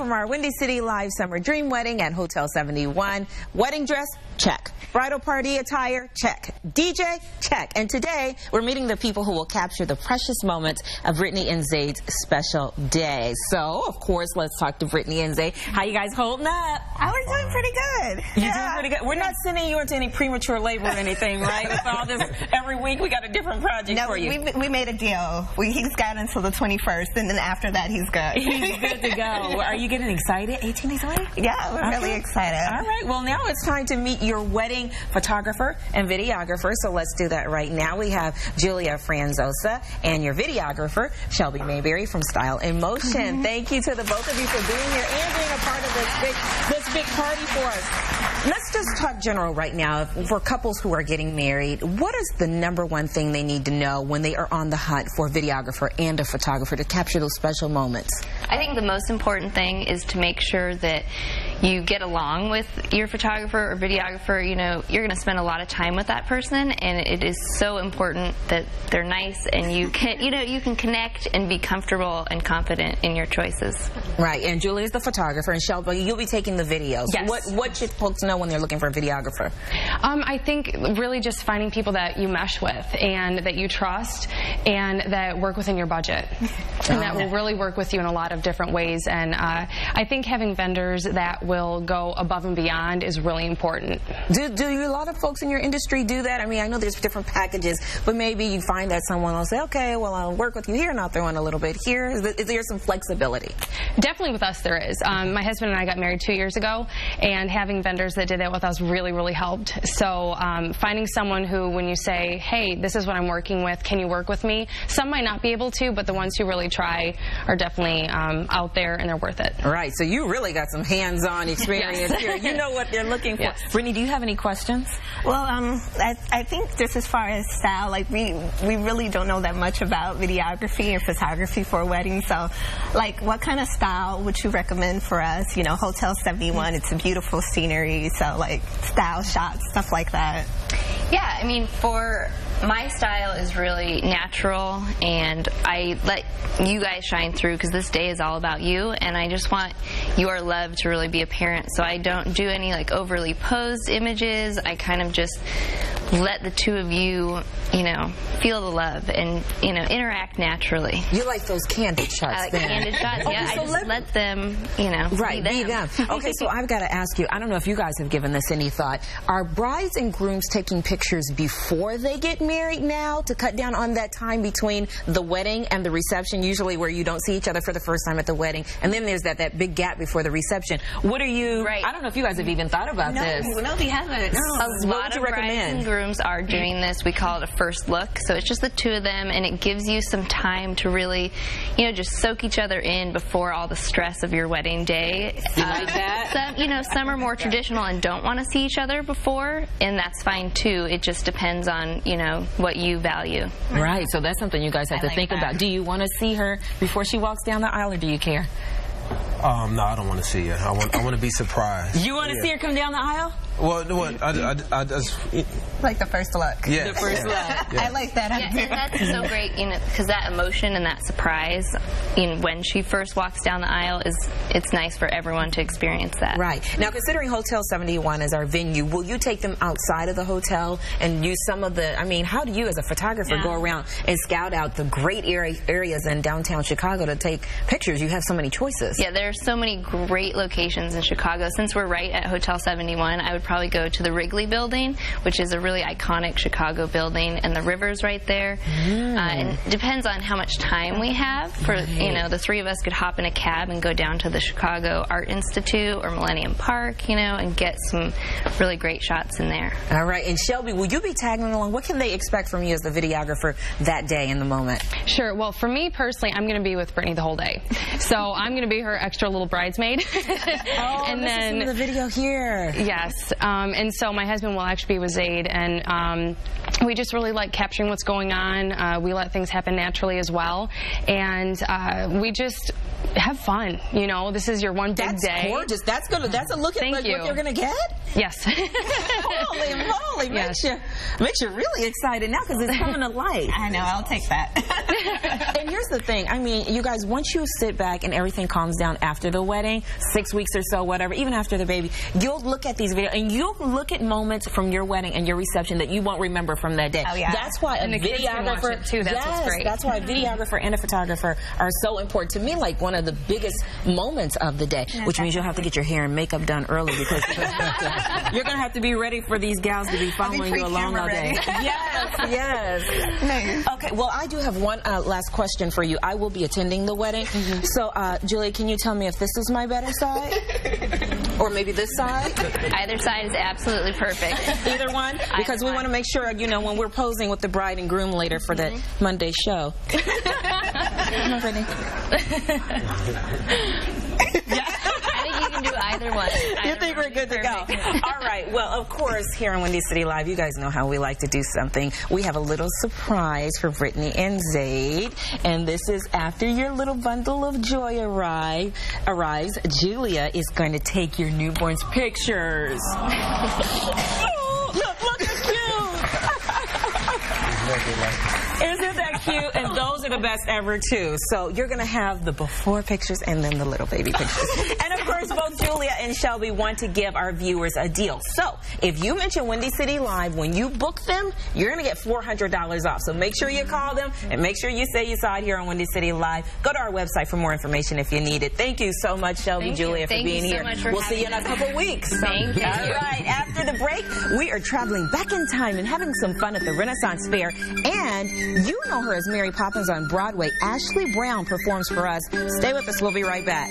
from our Windy City Live Summer Dream Wedding at Hotel 71. Wedding dress, check. Bridal party attire, check. DJ, check. And today, we're meeting the people who will capture the precious moments of Brittney and Zaid's special day. So, of course, let's talk to Brittney and Zaid. How you guys holding up? We're doing pretty good. You're doing pretty good. We're not sending you into any premature labor or anything, right? With all this, every week we got a different project for you. We made a deal. He's got until the 21st, and then after that, he's good. He's good to go. Are you getting excited? 18 days away? Yeah, we're really excited. All right. Well, now it's time to meet your wedding photographer and videographer. So let's do that right now. We have Julia Franzosa and your videographer, Shelby Mayberry from Style in Motion. Thank you to the both of you for being here and being a part of this big party for us. Let's just talk general right now. For couples who are getting married, what is the #1 thing they need to know when they are on the hunt for a videographer and a photographer to capture those special moments? I think the most important thing is to make sure that you get along with your photographer or videographer. You know, you're going to spend a lot of time with that person, and it is so important that they're nice and you can, you can connect and be comfortable and confident in your choices. Right. And Julia's the photographer, and Shelby, you'll be taking the videos. Yes. What should folks know when they're looking for a videographer? I think really just finding people that you mesh with and that you trust and that work within your budget and that will really work with you in a lot of different ways. And I think having vendors that will go above and beyond is really important. Do a lot of folks in your industry do that? I mean, I know there's different packages, but maybe you find that someone will say, okay, well, I'll work with you here and I'll throw in a little bit here. Is there some flexibility? Definitely with us there is. My husband and I got married 2 years ago, and having vendors that did that with us really, really helped. So finding someone who, when you say, hey, this is what I'm working with, can you work with me? Some might not be able to, but the ones who really try are definitely out there and they're worth it. Right, so you really got some hands-on experience here. You know what they're looking for. Yes. Brittney, do you have any questions? Well, I think just as far as style, like we really don't know that much about videography and photography for a wedding. So, like, what kind of style would you recommend for us? You know, Hotel 71, it's a beautiful scenery, so like style shots, stuff like that. Yeah, I mean, for my style is really natural, and I let you guys shine through because this day is all about you, and I just want your love to really be apparent. So I don't do any like overly posed images. I kind of just let the two of you, feel the love and, interact naturally. You like those candid shots? I like candid shots, yeah. Okay, so I just let them, right, be them. Okay, so I've got to ask you, I don't know if you guys have given this any thought. Are brides and grooms taking pictures before they get married now to cut down on that time between the wedding and the reception, usually where you don't see each other for the first time at the wedding, and then there's that big gap before the reception? What are you, I don't know if you guys have even thought about this. No, we haven't. No. A lot of brides and grooms are doing this. We call it a first look, so it's just the two of them, and it gives you some time to really, just soak each other in before all the stress of your wedding day. You like that? Some are more traditional and don't want to see each other before, and that's fine too. It just depends on, what you value. Right, so that's something you guys have to think about. Do you want to see her before she walks down the aisle, or do you care? No, I don't want to see her. I want to be surprised. You want to see her come down the aisle? Well, I just like the first look. Yeah. The first look. Yeah. I like that. Yeah, and that's so great, because that emotion and that surprise, when she first walks down the aisle, it's nice for everyone to experience that. Right. Now, considering Hotel 71 as our venue, will you take them outside of the hotel and use some of the? I mean, how do you, as a photographer, go around and scout out the great areas in downtown Chicago to take pictures? You have so many choices. Yeah, there are so many great locations in Chicago. Since we're right at Hotel 71, I would probably go to the Wrigley building, which is a really iconic Chicago building, and the river's right there. And it depends on how much time we have. For the three of us could hop in a cab and go down to the Chicago Art Institute or Millennium Park, and get some really great shots in there. All right. And Shelby, will you be tagging along? What can they expect from you as the videographer that day in the moment? Sure. Well, for me personally, I'm going to be with Brittney the whole day, so I'm going to be her extra little bridesmaid. And then the video here. Yes. And so my husband will actually be with Zaid, and we just really like capturing what's going on. We let things happen naturally as well, and we just have fun. You know, this is your one big That's day. gorgeous. That's a look at what you're gonna get. Yes. Holy moly! Yes. Makes you really excited now because it's coming to life. I know. I'll take that. And here's the thing. I mean, you guys, once you sit back and everything calms down after the wedding, 6 weeks or so, whatever, even after the baby, you'll look at these videos and you'll look at moments from your wedding and your reception that you won't remember from that day. Oh, yeah. That's why And a the kids can watch videographer it, too. That's what's great. That's why a videographer and a photographer are so important to me. Like one of the biggest moments of the day, which means you'll have to get your hair and makeup done early because you're gonna have to be ready for these gals to be following you along all day. Yes. Nice. Okay, well, I do have one last question for you. I will be attending the wedding. So, Julia, can you tell me if this is my better side? Or maybe this side? Either side is absolutely perfect. Either one? Because we want to make sure, you know, when we're posing with the bride and groom later for the Monday show. Come on, Brittney. I think you can do either one. You think we're good to go? All right. Well, of course, here on Windy City Live, you guys know how we like to do something. We have a little surprise for Brittney and Zaid, and this is after your little bundle of joy arrives. Julia is going to take your newborn's pictures. Oh, look how cute! Isn't that cute? And those are the best ever, too. So you're going to have the before pictures and then the little baby pictures. And, of course, both Julia and Shelby want to give our viewers a deal. So if you mention Windy City Live, when you book them, you're going to get $400 off. So make sure you call them and make sure you say you saw it here on Windy City Live. Go to our website for more information if you need it. Thank you so much, Shelby, Julia, for being here. We'll see you in a couple weeks. Thank you. All right. After the break, we are traveling back in time and having some fun at the Renaissance Fair. And you know her as Mary Poppins on Broadway. Ashley Brown performs for us. Stay with us. We'll be right back.